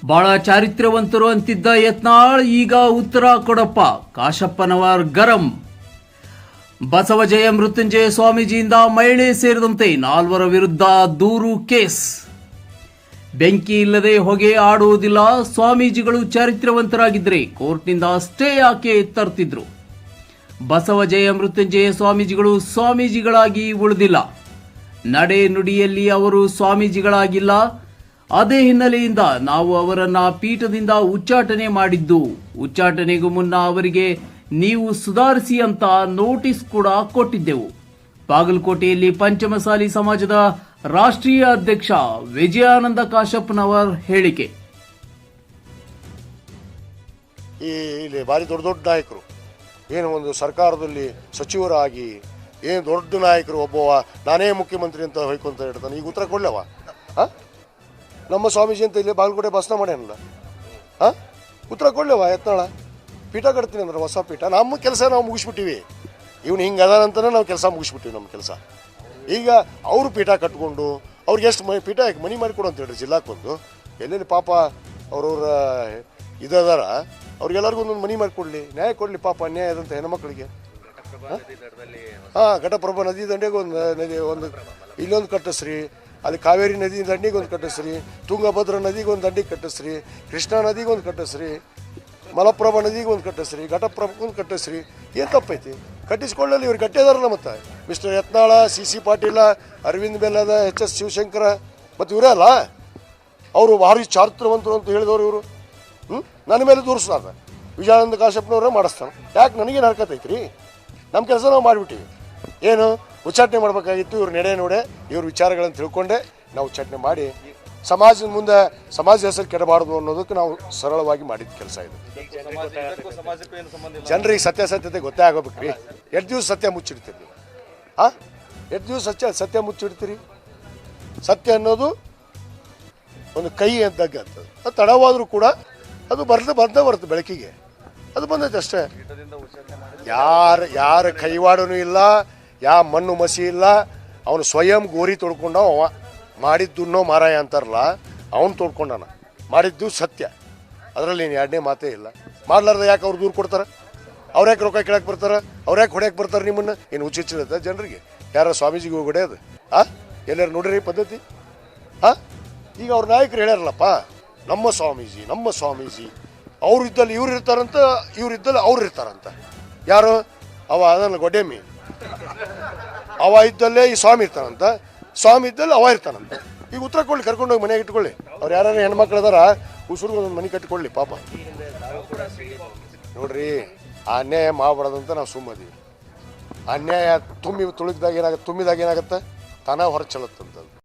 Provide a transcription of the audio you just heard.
ಬಹಳ ಚಾರಿತ್ರ್ಯವಂತರು ಅಂತಿದ್ದ ಯತ್ನಾಳ್ ಈಗ ಉತ್ತರ ಕೊಡಪ್ಪ. ಕಾಶಪ್ಪನವರ್ ಗರಂ. ಬಸವಜಯ ಮೃತ್ಯುಂಜಯ ಸ್ವಾಮೀಜಿಯಿಂದ ಮಹಿಳೆ ಸೇರಿದಂತೆ 4 ವಿರುದ್ಧ ದೂರು ಕೇಸ್. ಬೆಂಕಿ ಇಲ್ಲದೆ ಹೊಗೆ ಆಡುವುದಿಲ್ಲ. ಸ್ವಾಮೀಜಿಗಳು ಚಾರಿತ್ರ್ಯವಂತರಾಗಿದ್ದರೆ ಕೋರ್ಟ್ನಿಂದ ಸ್ಟೇ ಯಾಕೆ ತರ್ತಿದ್ರು? ಬಸವಜಯ ಮೃತ್ಯುಂಜಯ ಸ್ವಾಮೀಜಿಗಳು ಸ್ವಾಮೀಜಿಗಳಾಗಿ ಉಳಿದಿಲ್ಲ. ನಡೆ ನುಡಿಯಲ್ಲಿ ಅವರು ಸ್ವಾಮೀಜಿಗಳಾಗಿಲ್ಲ. ಅದೇ ಹಿನ್ನೆಲೆಯಿಂದ ನಾವು ಅವರನ್ನ ಪೀಠದಿಂದ ಉಚ್ಚಾಟನೆ ಮಾಡಿದ್ದು. ಉಚ್ಚಾಟನೆಗೂ ಮುನ್ನ ಅವರಿಗೆ ನೀವು ಸುಧಾರಿಸಿ ಅಂತ ನೋಟಿಸ್ ಕೂಡ ಕೊಟ್ಟಿದ್ದೆವು. ಬಾಗಲಕೋಟೆಯಲ್ಲಿ ಪಂಚಮಸಾಲಿ ಸಮಾಜದ ರಾಷ್ಟ್ರೀಯ ಅಧ್ಯಕ್ಷ ವಿಜಯಾನಂದ ಕಾಶಪ್ಪನವರ್ ಹೇಳಿಕೆ. ಇಲ್ಲಿ ಭಾರಿ ದೊಡ್ಡ ದೊಡ್ಡ ನಾಯಕರು ಏನು ಒಂದು ಸರ್ಕಾರದಲ್ಲಿ ಸಚಿವರಾಗಿ ಏನು ದೊಡ್ಡ ನಾಯಕರು ಒಬ್ಬವ ನಾನೇ ಮುಖ್ಯಮಂತ್ರಿ ಅಂತ ಹೊಯ್ಕೊಂತ ಹೇಳ್ತಾನೆ. ಈಗ ಉತ್ತರ ಕೊಡ್ಲವ ನಮ್ಮ ಸ್ವಾಮೀಜಿ ಅಂತ ಇಲ್ಲಿ ಬಾಗಲಕೋಟೆ ಭಾಷಣ ಮಾಡ್ಯಾನಲ್ಲ, ಉತ್ತರ ಕೊಡ್ಲವ ಯತ್ನಾಳ ಪೀಠ ಕಟ್ತೀನಿ ಅಂದ್ರೆ ಹೊಸ ಪೀಠ. ನಮ್ಮ ಕೆಲಸ ನಾವು ಮುಗಿಸ್ಬಿಟ್ಟಿವಿ. ಇವ್ನು ಹಿಂಗೆ ಅದಾನಂತನೇ ನಾವು ಕೆಲಸ ಮುಗಿಸ್ಬಿಟ್ಟಿವಿ. ನಮ್ಮ ಕೆಲಸ ಈಗ ಅವರು ಪೀಠ ಕಟ್ಕೊಂಡು ಅವ್ರಿಗೆ ಎಷ್ಟು ಪೀಠ ಮನಿ ಮಾಡಿಕೊಡು ಅಂತ ಹೇಳ್ರಿ ಜಿಲ್ಲಾಕ್ಕೊಂದು. ಎಲ್ಲೆಲ್ಲಿ ಪಾಪ ಅವ್ರವ್ರ ಇದದಾರ ಅವ್ರಿಗೆಲ್ಲರಿಗೂ ಒಂದೊಂದು ಮನಿ ಮಾಡಿಕೊಡ್ಲಿ, ನ್ಯಾಯ ಕೊಡಲಿ. ಪಾಪ ಅನ್ಯಾಯ ಅದಂತ ಹೆಣ್ಮಕ್ಳಿಗೆ. ಘಟಪ್ರಭಾ ನದಿ ದಂಡೆಗೆ ಒಂದು ನದಿ, ಒಂದು ಇಲ್ಲೊಂದು ಕಟ್ಟಿಸ್ರಿ, ಅಲ್ಲಿ ಕಾವೇರಿ ನದಿ ದಂಡಿಗೆ ಒಂದು ಕಟ್ಟಿಸ್ರಿ, ತುಂಗಭದ್ರಾ ನದಿಗೆ ಒಂದು ದಂಡಿಗೆ ಕಟ್ಟಿಸ್ರಿ, ಕೃಷ್ಣಾ ನದಿಗೆ ಒಂದು ಕಟ್ಟಿಸ್ರಿ, ಮಲಪ್ರಭಾ ನದಿಗೆ ಒಂದು ಕಟ್ಟಿಸ್ರಿ, ಘಟಪ್ರಭಕ್ಕೆ ಒಂದು ಕಟ್ಟಿಸ್ರಿ. ಏನು ತಪ್ಪೈತಿ? ಕಟ್ಟಿಸ್ಕೊಳ್ಳಲಿ. ಇವ್ರು ಕಟ್ಟಿದಾರಲ್ಲ. ಮತ್ತು ಮಿಸ್ಟರ್ ಯತ್ನಾಳ, ಸಿ ಪಾಟೀಲ, ಅರವಿಂದ್ ಬೆಲ್ಲದ, HS ಶಿವಶಂಕರ ಮತ್ತು ಇವರೇ ಅಲ್ಲ ಅವರು ಭಾರಿ ಚಾರಿತ್ರ್ಯವಂತರು ಅಂತ ಹೇಳಿದವರು ಇವರು. ನನ್ನ ಮೇಲೆ ದೂರಿಸ್ತಾರ. ವಿಜಯಾನಂದ ಕಾಶಪ್ಪನವರೇ ಮಾಡಿಸ್ತಾನೆ. ಯಾಕೆ ನನಗೇನು ಹರ್ಕತ್ ಐತ್ರಿ? ನಮ್ಮ ಕೆಲಸ ನಾವು ಮಾಡಿಬಿಟ್ಟಿವಿ. ಏನು ಉಚ್ಚಾಟನೆ ಮಾಡಬೇಕಾಗಿತ್ತು, ಇವ್ರು ನಡೆ ನೋಡೆ ಇವ್ರ ವಿಚಾರಗಳನ್ನು ತಿಳ್ಕೊಂಡೆ ನಾವು ಉಚ್ಚಾಟನೆ ಮಾಡಿ ಸಮಾಜದ ಮುಂದೆ ಸಮಾಜ ಹೆಸರು ಕೆಡಬಾರ್ದು ಅನ್ನೋದಕ್ಕೆ ನಾವು ಸರಳವಾಗಿ ಮಾಡಿದ ಕೆಲಸ ಇದು. ಜನರಿಗೆ ಸತ್ಯಾಸತ್ಯತೆ ಗೊತ್ತೇ ಆಗೋಬೇಕ್ರಿ. ಎಷ್ಟು ದಿವಸ ಸತ್ಯ ಮುಚ್ಚಿಡ್ತೀರಿ ನೀವು? ಎಷ್ಟು ದಿವಸ ಸತ್ಯ ಮುಚ್ಚಿಡ್ತೀರಿ? ಸತ್ಯ ಅನ್ನೋದು ಒಂದು ಕೈ ಎದ್ದಾಗ ಅಂತದ್ದು. ಅದು ತಡವಾದರೂ ಕೂಡ ಅದು ಬರುತ್ತೆ ಬೆಳಕಿಗೆ. ಅದು ಬಂದೈತೆ ಅಷ್ಟೇ. ಯಾರ ಕೈವಾಡನೂ ಇಲ್ಲ, ಮಣ್ಣು ಮಸಿ ಇಲ್ಲ. ಅವನು ಸ್ವಯಂ ಗೋರಿ ತೊಡ್ಕೊಂಡವ. ಅವ ಮಾಡಿದ್ದುನ್ನೋ ಮಾರಾಯ ಅಂತಾರಲ್ಲ, ಅವನು ತೊಡ್ಕೊಂಡಾನ. ಮಾಡಿದ್ದು ಸತ್ಯ, ಅದರಲ್ಲಿ ನೀನು ಎರಡನೇ ಮಾತೇ ಇಲ್ಲ. ಮಾಡ್ಲಾರ್ದ ಯಾಕೆ ಅವ್ರು ದೂರು ಕೊಡ್ತಾರೆ? ಅವ್ರು ಯಾಕೆ ರೊಕ್ಕ ಕೇಳಕ್ಕೆ ಬರ್ತಾರೆ? ಅವ್ರು ಯಾಕೆ ಹೊಡ್ಯಾಕೆ ಬರ್ತಾರೆ ನಿಮ್ಮನ್ನು? ಏನು ಹುಚ್ಚಿರುತ್ತೆ ಜನರಿಗೆ? ಯಾರೋ ಸ್ವಾಮೀಜಿಗೆ ಹೋಗಿ ಹೊಡೆಯೋದು? ಎಲ್ಲರೂ ನೋಡ್ರಿ ಪದ್ಧತಿ. ಈಗ ಅವ್ರ ನಾಯಕರು ಹೇಳ್ಯಾರಲ್ಲಪ್ಪ, ನಮ್ಮ ಸ್ವಾಮೀಜಿ ಅವ್ರು ಇದ್ದಲ್ಲಿ ಇವ್ರು ಇರ್ತಾರಂತ, ಇವ್ರು ಇದ್ದಲ್ಲಿ ಅವ್ರು ಇರ್ತಾರಂತ. ಯಾರು ಅವ? ಅದನ್ನು ಗೊಡ್ಡೆಮ್ಮಿ. ಅವ ಇದ್ದಲ್ಲೇ ಈ ಸ್ವಾಮಿ ಇರ್ತಾನಂತ, ಸ್ವಾಮಿ ಇದ್ದಲ್ಲಿ ಅವ ಇರ್ತಾನಂತ. ಈಗ ಉತ್ತರ ಕೊಡ್ಲಿ, ಕರ್ಕೊಂಡೋಗಿ ಮನೆಗೆ ಇಟ್ಕೊಳ್ಳಿ. ಅವ್ರು ಯಾರು ಹೆಣ್ಮಕ್ಳು ಅದಾರ ಉಸುರ್ಗೆ ಒಂದು ಮನೆ ಕಟ್ಟಿಕೊಳ್ಳಿ ಪಾಪ. ನೋಡ್ರಿ, ಆ ಅನ್ಯಾಯ ಮಾಡಬಾರ್ದಂತ ನಾವು ಸುಮ್ಮದೀವಿ. ಅನ್ಯಾಯ ತುಂಬಿದಾಗ ಏನಾಗುತ್ತೆ? ತಾನ ಹೊರ ಚೆಲ್ಲತ್ತಂತ.